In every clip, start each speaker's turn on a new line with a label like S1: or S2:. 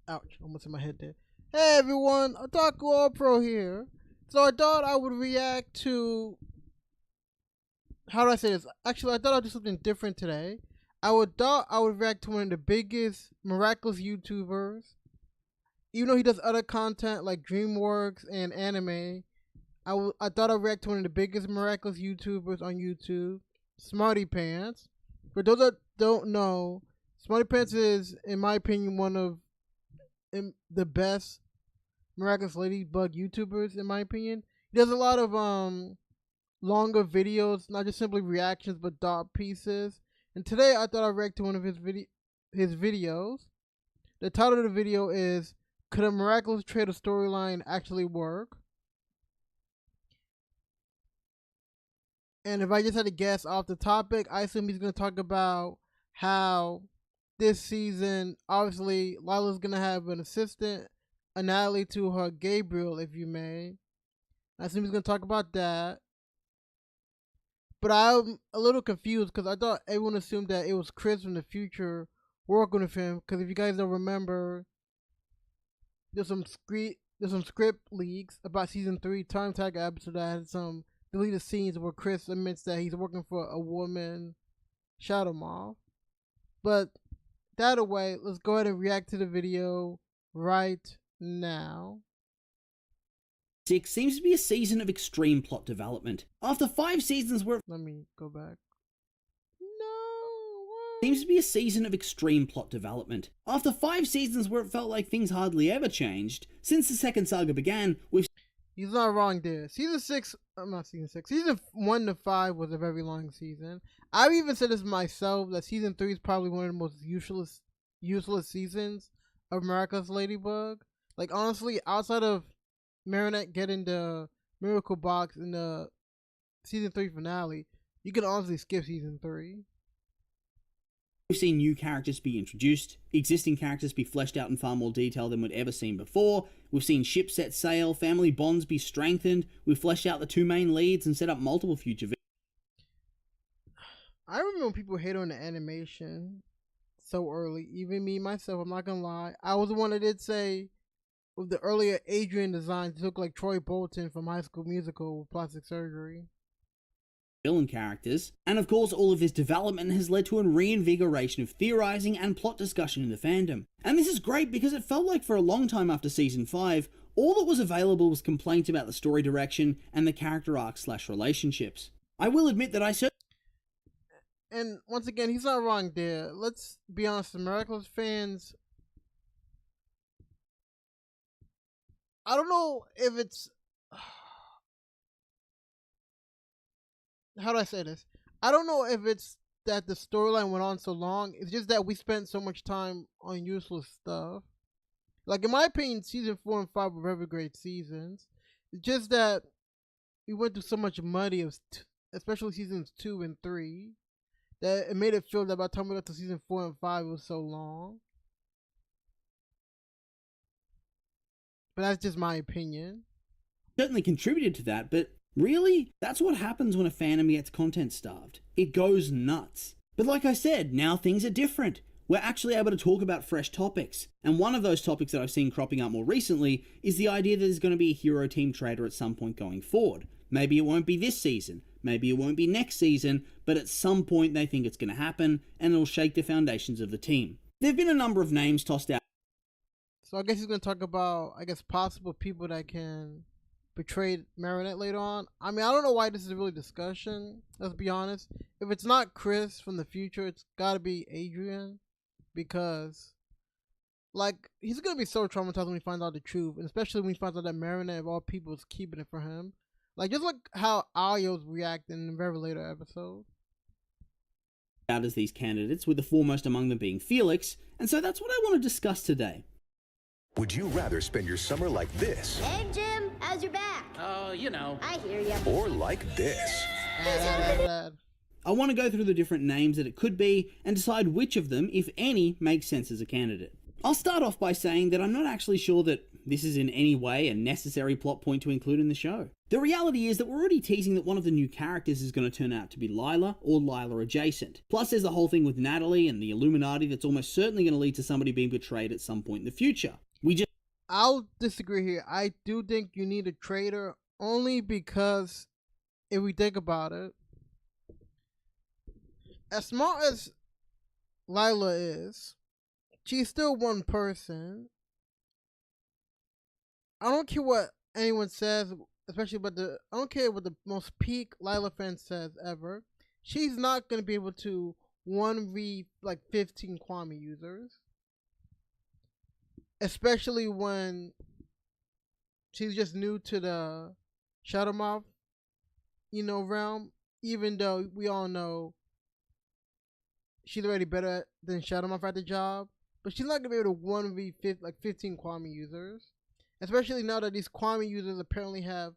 S1: Ouch, almost in my head there. Hey everyone, Otaku All Pro here. So I thought I would react to, how do I say this? Actually, I thought I'd do something different today. Thought I would react to one of the biggest Miraculous YouTubers. Even though he does other content like DreamWorks and anime, I thought I'd react to one of the biggest Miraculous YouTubers on YouTube, Smarty Pants. For those that don't know, Smarty Pants is, in my opinion, one of the best Miraculous Ladybug YouTubers, in my opinion. He does a lot of longer videos, not just simply reactions, but thought pieces. And today I thought I'd react to one of his videos. The title of the video is, "Could a Miraculous Traitor storyline actually work?" And if I just had to guess off the topic, I assume he's going to talk about how this season, obviously, Lila's going to have an assistant, Natalie to her Gabriel, if you may. I assume he's going to talk about that. But I'm a little confused because I thought everyone assumed that it was Chris from the future working with him. Because if you guys don't remember, there's some script leaks about season 3 Time Tag episode that had some deleted scenes where Chris admits that he's working for a woman, Shadow Moth. But that away, let's go ahead and react to the video right now.
S2: 6 seems to be a season of extreme plot development. After 5 seasons where
S1: Let me go back. No.
S2: seems to be a season of extreme plot development. After 5 seasons where it felt like things hardly ever changed, since the second saga began,
S1: He's not wrong there. Season 1 to 5 was a very long season. I've even said this myself, that season 3 is probably one of the most useless seasons of Miraculous Ladybug. Like, honestly, outside of Marinette getting the Miracle Box in the season 3 finale, you can honestly skip season 3.
S2: we've seen new characters be introduced, existing characters be fleshed out in far more detail than we'd ever seen before, we've seen ships set sail, family bonds be strengthened, we've fleshed out the 2 main leads and set up multiple future
S1: I remember when people hate on the animation so early. Even me, myself, I'm not gonna lie. I was the one that did say, with the earlier Adrian designs, it looked like Troy Bolton from High School Musical with plastic surgery.
S2: villain characters, and of course all of this development has led to a reinvigoration of theorizing and plot discussion in the fandom. And this is great because it felt like for a long time after season 5, all that was available was complaints about the story direction and the character arcs / relationships. I will admit that I certainly
S1: And once again, he's not wrong there. Let's be honest, the Miraculous fans, I don't know if it's, how do I say this? I don't know if it's that the storyline went on so long. It's just that we spent so much time on useless stuff. Like, in my opinion, season 4 and 5 were very great seasons. It's just that we went through so much muddy, especially seasons 2 and 3, that it made it feel that by the time we got to season 4 and 5, it was so long. But that's just my opinion.
S2: contributed to that, but really, that's what happens when a fandom gets content starved. It goes nuts. But like I said, now things are different. We're actually able to talk about fresh topics. And one of those topics that I've seen cropping up more recently is the idea that there's going to be a hero team Traitor at some point going forward. Maybe it won't be this season, maybe it won't be next season, but at some point they think it's going to happen and it'll shake the foundations of the team. There have been a number of names tossed out.
S1: So I guess he's going to talk about, possible people that can betray Marinette later on. I mean, I don't know why this is really discussion, let's be honest. If it's not Chris from the future, it's got to be Adrian. Because, like, he's going to be so traumatized when he finds out the truth. And especially when he finds out that Marinette, of all people, is keeping it for him. Like, just like how Ayo's reacting in a very later episode.
S2: Out as these candidates, with the foremost among them being Felix, and so that's what I want to discuss today.
S3: Would you rather spend your summer like this?
S4: Hey, Jim, how's your back?
S5: Oh, you know.
S4: I hear ya.
S3: Or like this?
S2: I want to go through the different names that it could be and decide which of them, if any, makes sense as a candidate. I'll start off by saying that I'm not actually sure that this is in any way a necessary plot point to include in the show. The reality is that we're already teasing that one of the new characters is going to turn out to be Lila or Lila adjacent. Plus there's the whole thing with Natalie and the Illuminati that's almost certainly going to lead to somebody being betrayed at some point in the future.
S1: I'll disagree here. I do think you need a traitor only because if we think about it, as smart as Lila is, she's still one person. I don't care what anyone says, especially about I don't care what the most peak Lila fan says ever. She's not gonna be able to 1v like 15 Kwame users. Especially when she's just new to the Shadowmouth, realm. Even though we all know she's already better than Shadowmouth at the job, but she's not gonna be able to 1v 15 Kwame users. Especially now that these Kwame users apparently have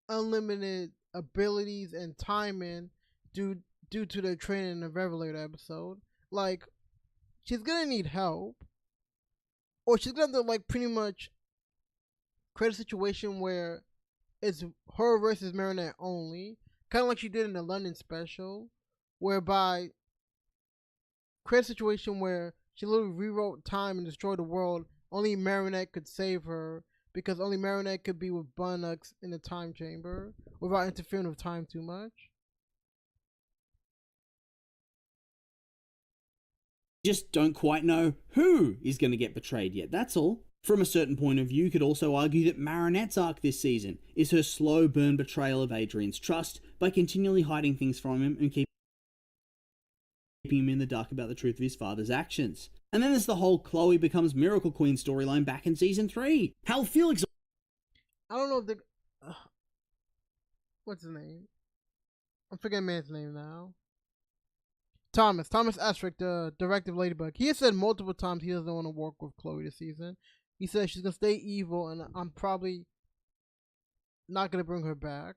S1: unlimited abilities and timing due to their training in the Revelator episode. Like, she's gonna need help. Or she's gonna have to pretty much create a situation where it's her versus Marinette only, kind of like she did in the London special, whereby create a situation where she literally rewrote time and destroyed the world. Only Marinette could save her because only Marinette could be with Bunnux in the time chamber without interfering with time too much.
S2: Just don't quite know who is going to get betrayed yet, that's all. From a certain point of view, you could also argue that Marinette's arc this season is her slow burn betrayal of Adrian's trust by continually hiding things from him and keeping him in the dark about the truth of his father's actions. And then there's the whole Chloe becomes Miracle Queen storyline back in season 3. How Felix...
S1: I don't know if what's his name? I'm forgetting man's name now. Thomas Astrick, the director of Ladybug. He has said multiple times he doesn't want to work with Chloe this season. He says she's gonna stay evil, and I'm probably not gonna bring her back.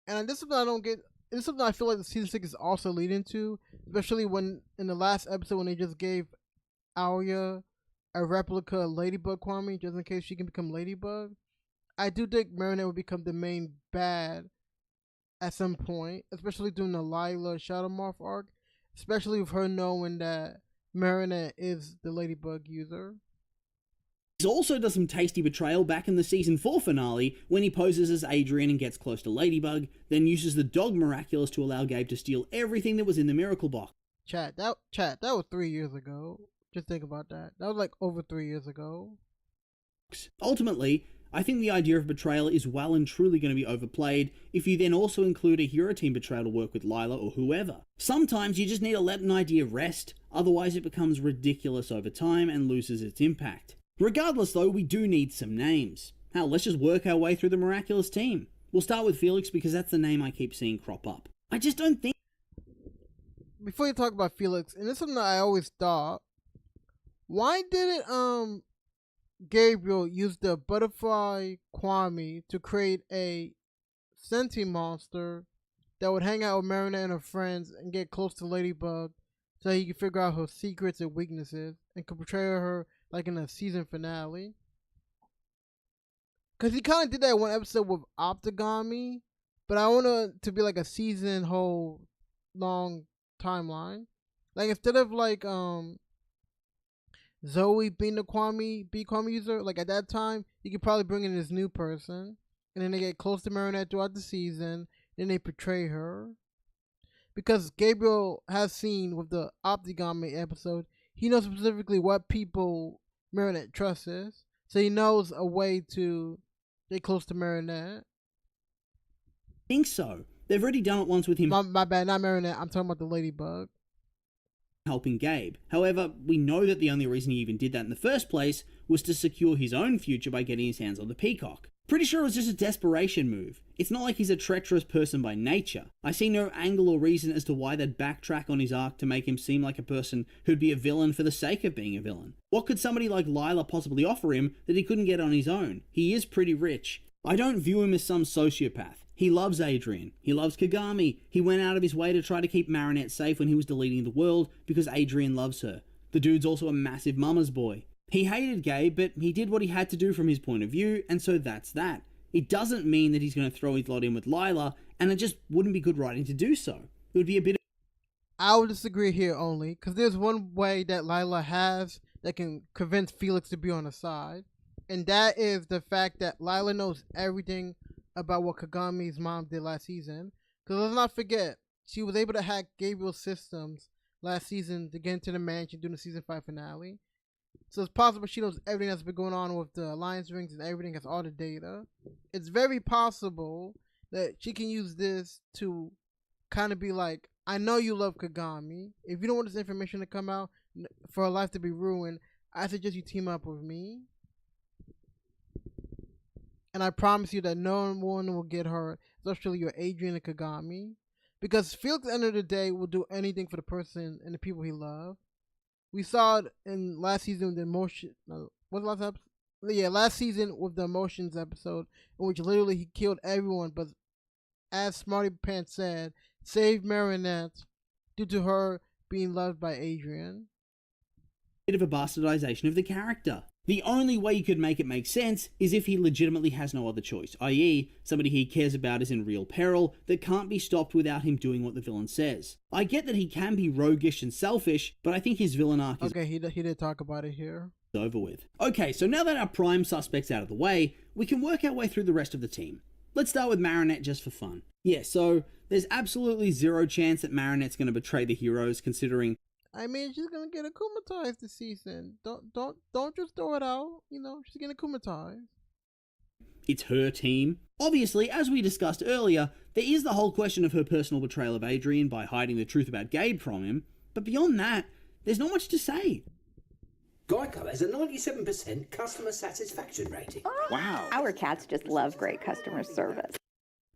S1: And this is what I don't get. This is something I feel like the season 6 is also leading to, especially when in the last episode when they just gave Aria a replica of Ladybug Kwame just in case she can become Ladybug. I do think Marinette will become the main bad at some point, especially during the Lila Shadowmoth arc, especially with her knowing that Marinette is the Ladybug user.
S2: He also does some tasty betrayal back in the season 4 finale when he poses as Adrian and gets close to Ladybug, then uses the dog Miraculous to allow Gabe to steal everything that was in the Miracle Box.
S1: That was 3 years ago. Just think about that. That was over 3 years ago.
S2: Ultimately, I think the idea of betrayal is well and truly going to be overplayed if you then also include a hero team betrayal to work with Lila or whoever. Sometimes you just need to let an idea rest, otherwise it becomes ridiculous over time and loses its impact. Regardless though, we do need some names. Hell, let's just work our way through the Miraculous team. We'll start with Felix because that's the name I keep seeing crop up. I just don't think...
S1: Before you talk about Felix, and this is something that I always thought, why didn't Gabriel used the butterfly Kwame to create a sentient monster that would hang out with Marinette and her friends and get close to Ladybug so he could figure out her secrets and weaknesses and could portray her like in a season finale. Because he kind of did that one episode with Optigami, but I want it to be like a season whole long timeline. Like instead of Zoe being the Kwame user, like at that time, you could probably bring in this new person, and then they get close to Marinette throughout the season, then they portray her. Because Gabriel has seen with the Optigami episode, he knows specifically what people Marinette trusts is, so he knows a way to get close to Marinette.
S2: I think so. They've already done it once with him.
S1: My bad, not Marinette, I'm talking about the Ladybug.
S2: Helping Gabe. However, we know that the only reason he even did that in the first place was to secure his own future by getting his hands on the peacock. Pretty sure it was just a desperation move. It's not like he's a treacherous person by nature. I see no angle or reason as to why they'd backtrack on his arc to make him seem like a person who'd be a villain for the sake of being a villain. What could somebody like Lila possibly offer him that he couldn't get on his own? He is pretty rich. I don't view him as some sociopath. He loves Adrian. He loves Kagami. He went out of his way to try to keep Marinette safe when he was deleting the world because Adrian loves her. The dude's also a massive mama's boy. He hated Gabe, but he did what he had to do from his point of view, and so that's that. It doesn't mean that he's going to throw his lot in with Lila, and it just wouldn't be good writing to do so. It would be a bit
S1: I would disagree here only, because there's one way that Lila has that can convince Felix to be on her side, and that is the fact that Lila knows everything about what Kagami's mom did last season. Because let's not forget, she was able to hack Gabriel's systems last season to get into the mansion during the season 5 finale. So it's possible she knows everything that's been going on with the Alliance rings and everything, has all the data. It's very possible that she can use this to kind of be like, I know you love Kagami. If you don't want this information to come out for her life to be ruined, I suggest you team up with me. And I promise you that no one will get hurt, especially your Adrian and Kagami. Because Felix, at the end of the day, will do anything for the person and the people he loves. We saw it in last season with the emotion. What's the last episode? Yeah, last season with the emotions episode, in which literally he killed everyone, but as Smarty Pants said, saved Marinette due to her being loved by Adrian.
S2: bit of a bastardization of the character. The only way you could make it make sense is if he legitimately has no other choice, i.e. somebody he cares about is in real peril that can't be stopped without him doing what the villain says. I get that he can be roguish and selfish, but I think his villain arc is
S1: he did talk about it here.
S2: Over with. Okay, so now that our prime suspect's out of the way, we can work our way through the rest of the team. Let's start with Marinette just for fun. Yeah, so there's absolutely zero chance that Marinette's going to betray the heroes, considering
S1: I mean, she's gonna get akumatized this season. Don't just throw it out. You know, she's gonna akumatize.
S2: it's her team. Obviously, as we discussed earlier, there is the whole question of her personal betrayal of Adrian by hiding the truth about Gabe from him, but beyond that, there's not much to say.
S5: Geico has a 97% customer satisfaction rating.
S6: Wow. Our cats just love great customer service.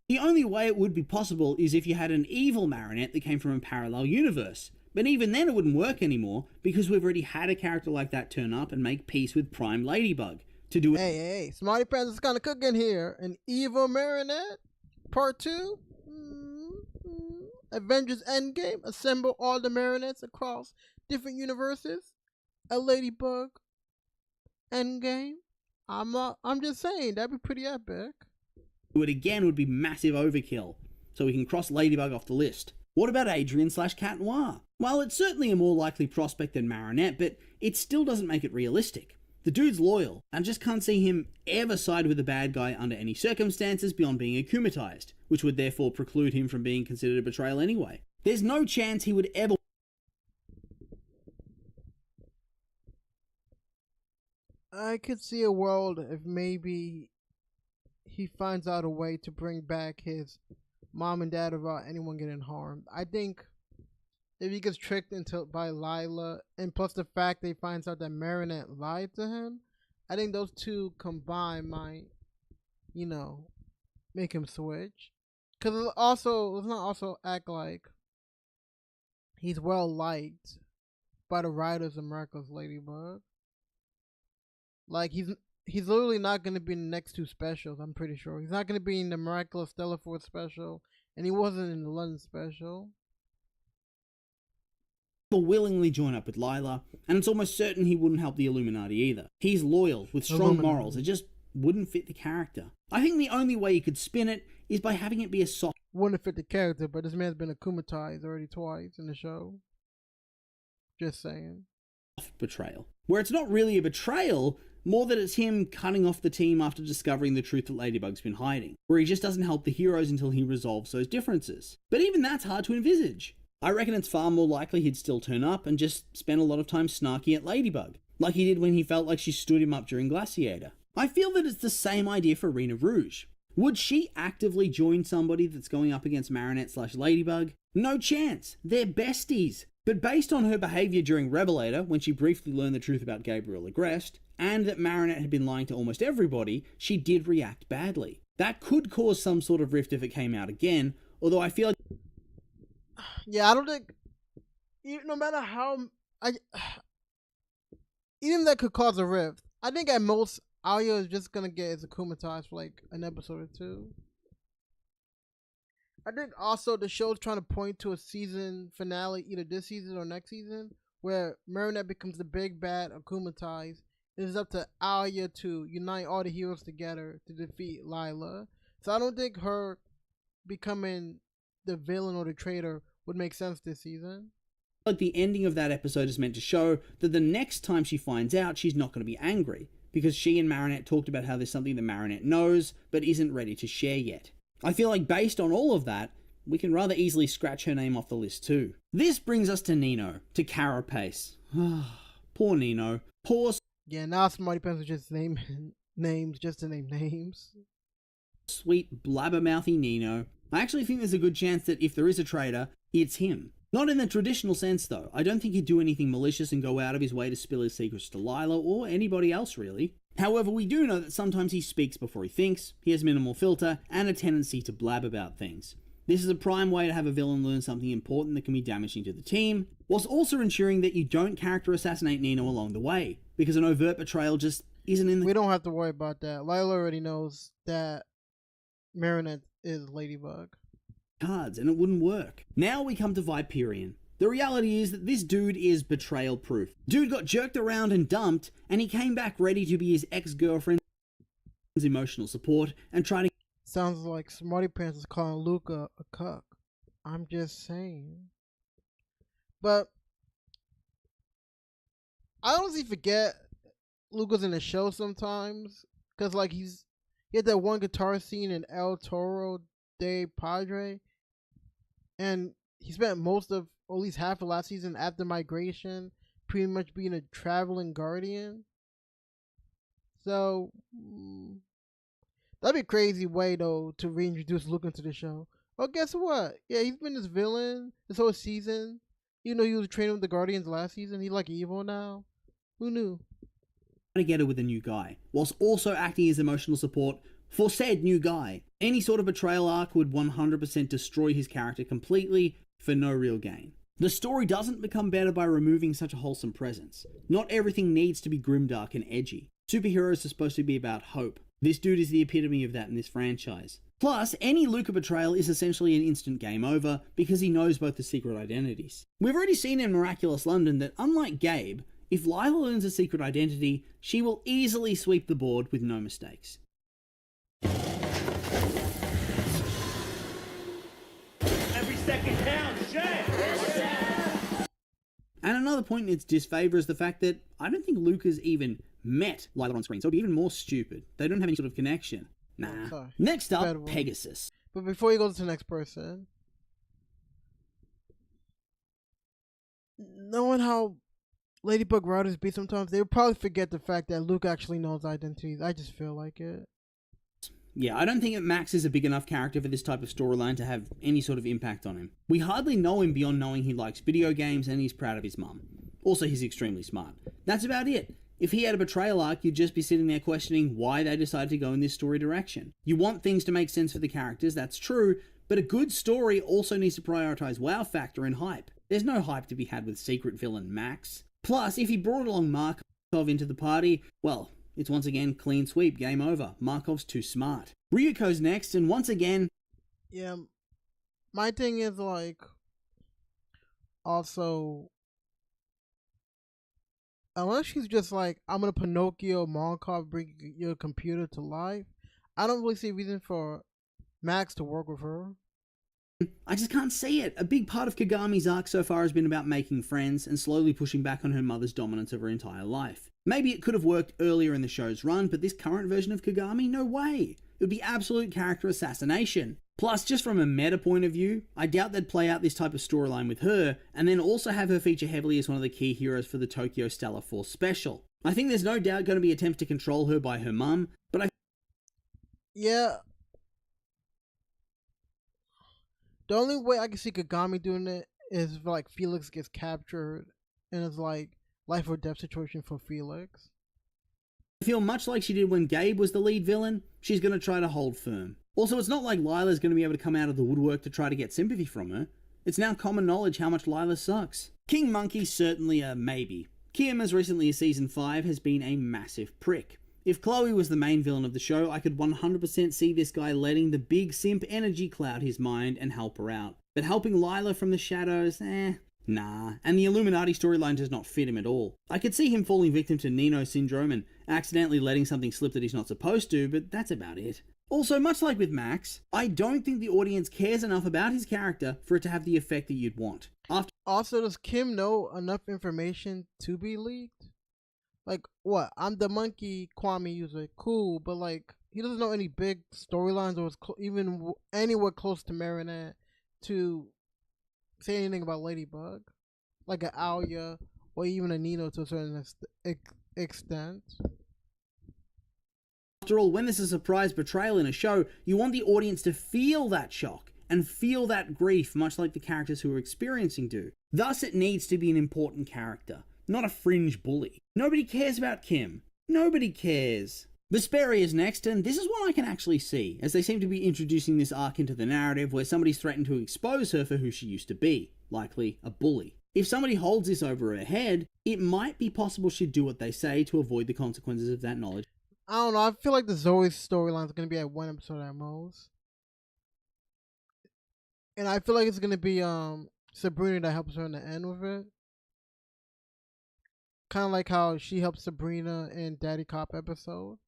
S2: The only way it would be possible is if you had an evil Marinette that came from a parallel universe. But even then it wouldn't work anymore, because we've already had a character like that turn up and make peace with Prime Ladybug. To do it.
S1: Hey, Smarty Pants is kind of cooking here. An evil Marinette, part 2. Avengers Endgame, assemble all the Marinettes across different universes. A Ladybug Endgame. I'm just saying, that'd be pretty epic.
S2: Do it again would be massive overkill, so we can cross Ladybug off the list. What about Adrian/Cat Noir? Well, it's certainly a more likely prospect than Marinette, but it still doesn't make it realistic. The dude's loyal, and just can't see him ever side with a bad guy under any circumstances beyond being akumatized, which would therefore preclude him from being considered a betrayal anyway. There's no chance he would ever...
S1: I could see a world if maybe he finds out a way to bring back his mom and dad without anyone getting harmed. I think if he gets tricked into by Lila, and plus the fact that he finds out that Marinette lied to him, I think those two combined might, make him switch. Cause let's not also act like he's well liked by the writers of Miraculous Ladybug. Like he's literally not going to be in the next 2 specials, I'm pretty sure. He's not going to be in the Miraculous Stellar Force special, and he wasn't in the London special.
S2: Will willingly join up with Lila, and it's almost certain he wouldn't help the Illuminati either. He's loyal, with strong morals. It just wouldn't fit the character. I think the only way you could spin it is by having it be a soft...
S1: Wouldn't fit the character, but this man's been akumatized already twice in the show. Just saying.
S2: Betrayal. Where it's not really a betrayal, more that it's him cutting off the team after discovering the truth that Ladybug's been hiding, where he just doesn't help the heroes until he resolves those differences. But even that's hard to envisage. I reckon it's far more likely he'd still turn up and just spend a lot of time snarky at Ladybug, like he did when he felt like she stood him up during Glaciator. I feel that it's the same idea for Rena Rouge. Would she actively join somebody that's going up against Marinette/Ladybug? No chance. They're besties. But based on her behaviour during Revelator, when she briefly learned the truth about Gabriel Agreste, and that Marinette had been lying to almost everybody, she did react badly. That could cause some sort of rift if it came out again, although I feel like...
S1: Yeah, I don't think... No matter how... Even that could cause a rift. I think at most, Alia is just gonna get his akumatized for like an episode or 2. I think also the show's trying to point to a season finale, either this season or next season, where Marinette becomes the big bad akumatized, it's up to Alia to unite all the heroes together to defeat Lila. So I don't think her becoming the villain or the traitor would make sense this season.
S2: Like the ending of that episode is meant to show that the next time she finds out, she's not going to be angry, because she and Marinette talked about how there's something that Marinette knows but isn't ready to share yet. I feel like based on all of that, we can rather easily scratch her name off the list too. This brings us to Nino, to Carapace. Poor Nino. Poor
S1: Yeah, now Smarty Pants are just name names just to name names.
S2: sweet blabbermouthy Nino. I actually think there's a good chance that if there is a traitor, it's him. Not in the traditional sense though. I don't think he'd do anything malicious and go out of his way to spill his secrets to Lila or anybody else really. However, we do know that sometimes he speaks before he thinks, he has minimal filter, and a tendency to blab about things. This is a prime way to have a villain learn something important that can be damaging to the team, whilst also ensuring that you don't character assassinate Nino along the way, because an overt betrayal just isn't in the
S1: We don't have to worry about that. Lila already knows that Marinette is Ladybug.
S2: cards, and it wouldn't work. Now we come to Viperion. The reality is that this dude is betrayal proof. Dude got jerked around and dumped, and he came back ready to be his ex-girlfriend's emotional support and try to...
S1: Sounds like Smarty Pants is calling Luca a cuck. I'm just saying. But I honestly forget Luca's in the show sometimes, cause like he had that one guitar scene in El Toro de Padre, and he spent most of, or at least half of last season after migration, pretty much being a traveling guardian. So that'd be a crazy way though to reintroduce Luca into the show. Oh, guess what? Yeah, he's been this villain this whole season. You know, he was training with the Guardians last season. He's like evil now. Who knew?
S2: together with a new guy, whilst also acting as emotional support for said new guy. Any sort of betrayal arc would 100% destroy his character completely for no real gain. The story doesn't become better by removing such a wholesome presence. Not everything needs to be grimdark and edgy. Superheroes are supposed to be about hope. This dude is the epitome of that in this franchise. Plus, any Luca betrayal is essentially an instant game over because he knows both the secret identities. We've already seen in Miraculous London that unlike Gabe, if Lila learns a secret identity, she will easily sweep the board with no mistakes.
S7: Every second counts, Jay!
S2: And another point in its disfavor is the fact that I don't think Luca's even met Lila on screen, so it'd be even more stupid. They don't have any sort of connection. Nah.
S1: Sorry.
S2: Next up,
S1: Incredible.
S2: Pegasus.
S1: But before you go to the next person, knowing how Ladybug writers be sometimes, they would probably forget the fact that Luke actually knows identities. I just feel like it.
S2: Yeah, I don't think that Max is a big enough character for this type of storyline to have any sort of impact on him. We hardly know him beyond knowing he likes video games and he's proud of his mum. Also, he's extremely smart. That's about it. If he had a betrayal arc, you'd just be sitting there questioning why they decided to go in this story direction. You want things to make sense for the characters, that's true, but a good story also needs to prioritize wow factor and hype. There's no hype to be had with secret villain Max. Plus, if he brought along Markov into the party, well, it's once again clean sweep, game over. Markov's too smart. Ryuko's next, and once again...
S1: Yeah, my thing is like, also, unless she's just like, I'm gonna Pinocchio Markov bring your computer to life, I don't really see a reason for Max to work with her.
S2: I just can't see it. A big part of Kagami's arc so far has been about making friends and slowly pushing back on her mother's dominance of her entire life. Maybe it could have worked earlier in the show's run, but this current version of Kagami? No way. It would be absolute character assassination. Plus, just from a meta point of view, I doubt they'd play out this type of storyline with her, and then also have her feature heavily as one of the key heroes for the Tokyo Stellar Force special. I think there's no doubt going to be attempts to control her by her mum, but
S1: Yeah. The only way I can see Kagami doing it is if, like, Felix gets captured and it's like life or death situation for Felix.
S2: I feel much like she did when Gabe was the lead villain, she's going to try to hold firm. Also, it's not like Lila's going to be able to come out of the woodwork to try to get sympathy from her. It's now common knowledge how much Lila sucks. King Monkey's certainly a maybe. Kim, as recently as Season 5, has been a massive prick. If Chloe was the main villain of the show, I could 100% see this guy letting the big simp energy cloud his mind and help her out. But helping Lila from the shadows, nah. And the Illuminati storyline does not fit him at all. I could see him falling victim to Nino syndrome and accidentally letting something slip that he's not supposed to, but that's about it. Also, much like with Max, I don't think the audience cares enough about his character for it to have the effect that you'd want.
S1: Also, does Kim know enough information to be leaked? Like, what? I'm the monkey Kwame user. Cool, but like, he doesn't know any big storylines or is even anywhere close to Marinette to say anything about Ladybug. Like an Alia or even a Nino to a certain extent.
S2: After all, when there's a surprise betrayal in a show, you want the audience to feel that shock and feel that grief, much like the characters who are experiencing do. Thus, it needs to be an important character, not a fringe bully. Nobody cares about Kim. Nobody cares. Vesperia is next, and this is one I can actually see, as they seem to be introducing this arc into the narrative where somebody's threatened to expose her for who she used to be, likely a bully. If somebody holds this over her head, it might be possible she'd do what they say to avoid the consequences of that knowledge.
S1: I don't know. I feel like the Zoe storyline is going to be at one episode at most. And I feel like it's going to be Sabrina that helps her in the end with it. Kind of like how she helped Sabrina in Daddy Cop episode.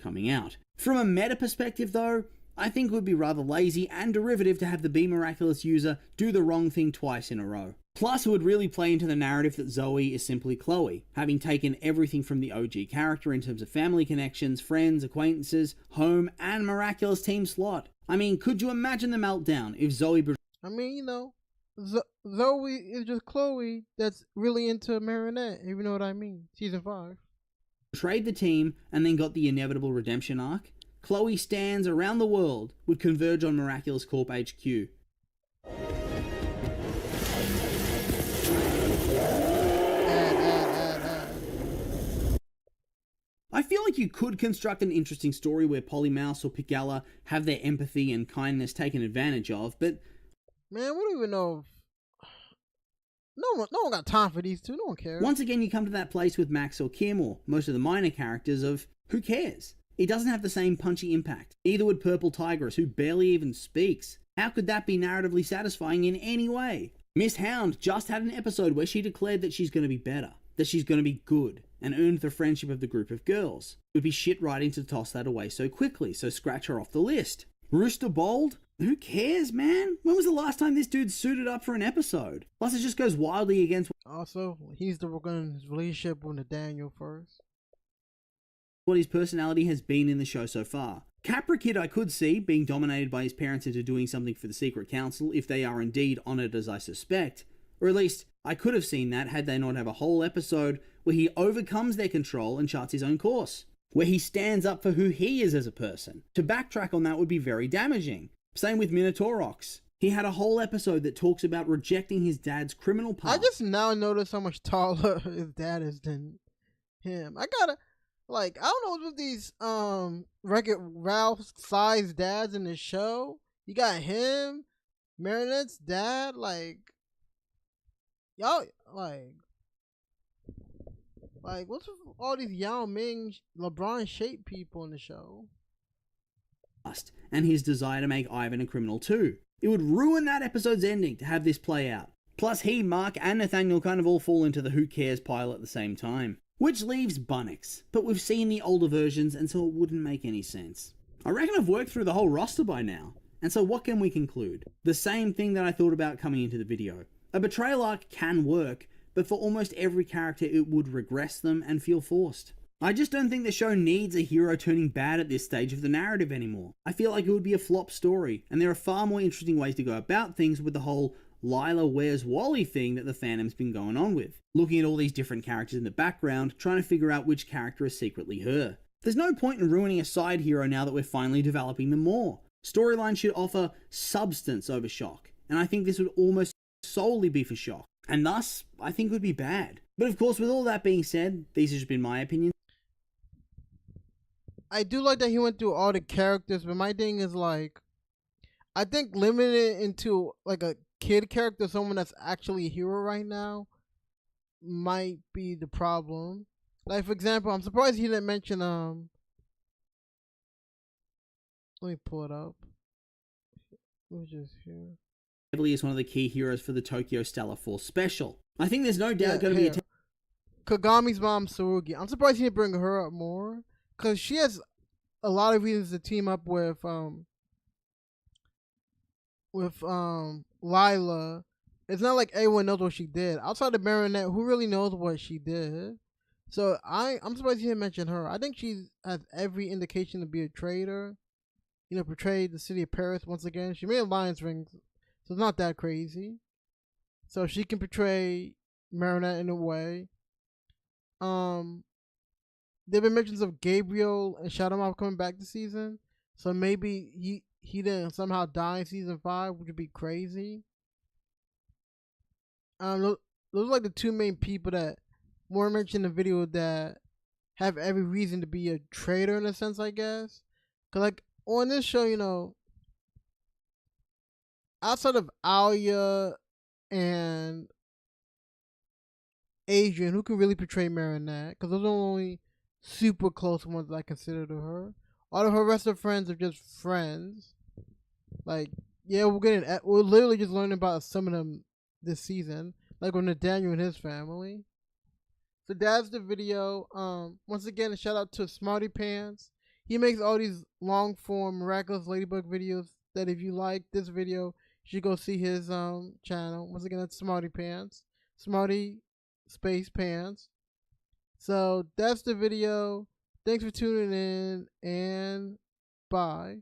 S2: Coming out. From a meta perspective though, I think it would be rather lazy and derivative to have the Be Miraculous user do the wrong thing twice in a row. Plus, it would really play into the narrative that Zoe is simply Chloe, having taken everything from the OG character in terms of family connections, friends, acquaintances, home, and Miraculous team slot. I mean, could you imagine the meltdown if Zoe...
S1: I mean, you know, Zoe is just Chloe that's really into Marinette, if you know what I mean. Season 5.
S2: Betrayed the team and then got the inevitable redemption arc? Chloe stands around the world would converge on Miraculous Corp HQ. I feel like you could construct an interesting story where Polymouse or Pigala have their empathy and kindness taken advantage of, but...
S1: Man, we don't even know if... No one got time for these two. No one cares.
S2: Once again, you come to that place with Max or Kim or most of the minor characters of who cares? It doesn't have the same punchy impact. Either would Purple Tigress, who barely even speaks. How could that be narratively satisfying in any way? Miss Hound just had an episode where she declared that she's going to be better, that she's going to be good, and earned the friendship of the group of girls. It would be shit writing to toss that away so quickly, so scratch her off the list. Rooster Bold? Who cares, man? When was the last time this dude suited up for an episode? Plus, it just goes wildly against...
S1: Also, he's the working on his relationship with Nathaniel first.
S2: What his personality has been in the show so far. Capra Kid I could see being dominated by his parents into doing something for the Secret Council if they are indeed honoured as I suspect. Or at least, I could have seen that had they not have a whole episode where he overcomes their control and charts his own course. Where he stands up for who he is as a person. To backtrack on that would be very damaging. Same with Minotaurox. He had a whole episode that talks about rejecting his dad's criminal path.
S1: I just now notice how much taller his dad is than him. I don't know what's with these Wreck-It Ralph sized dads in the show. You got him, Marinette's dad, y'all what's with all these Yao Ming LeBron shaped people in the show?
S2: And his desire to make Ivan a criminal too. It would ruin that episode's ending to have this play out. Plus he, Mark, and Nathaniel kind of all fall into the who cares pile at the same time. Which leaves Bunnix, but we've seen the older versions and so it wouldn't make any sense. I reckon I've worked through the whole roster by now, and so what can we conclude? The same thing that I thought about coming into the video. A betrayal arc can work, but for almost every character it would regress them and feel forced. I just don't think the show needs a hero turning bad at this stage of the narrative anymore. I feel like it would be a flop story, and there are far more interesting ways to go about things with the whole Lila Where's Wally thing that the fandom's been going on with. Looking at all these different characters in the background, trying to figure out which character is secretly her. There's no point in ruining a side hero now that we're finally developing them more. Storylines should offer substance over shock, and I think this would almost solely be for shock, and thus, I think it would be bad. But of course, with all that being said, these have just been my opinions.
S1: I do like that he went through all the characters, but my thing is I think limiting it into a kid character, someone that's actually a hero right now, might be the problem. Like, for example, I'm surprised he didn't mention let me pull it up. It was just here.
S2: Heavily is one of the key heroes for the Tokyo Stellar Force special. I think there's no doubt going to be
S1: Kagami's mom, Tsurugi. I'm surprised he didn't bring her up more, because she has a lot of reasons to team up with Lila. It's not like everyone knows what she did. Outside of Marinette, who really knows what she did? So I'm surprised you didn't mention her. I think she has every indication to be a traitor. You know, portrayed the city of Paris once again. She made alliance rings, so it's not that crazy. So she can portray Marinette in a way. There've been mentions of Gabriel and Shadow Mouth coming back this season. So maybe he didn't somehow die in season 5, which would be crazy. Those are like the two main people that were mentioned in the video that have every reason to be a traitor in a sense, I guess. Cause like on this show, you know, outside of Alia and Adrian, who can really portray Marinette, because those are the only super close ones I consider to her. All of her rest of friends are just friends. Like, yeah, we're literally just learning about some of them this season, like with Nathaniel and his family. So that's the video. Once again, a shout out to Smarty Pants. He makes all these long form Miraculous Ladybug videos that if you like this video, you should go see his channel. Once again, that's Smarty Pants. Smarty Space Pants. So that's the video. Thanks for tuning in, and bye.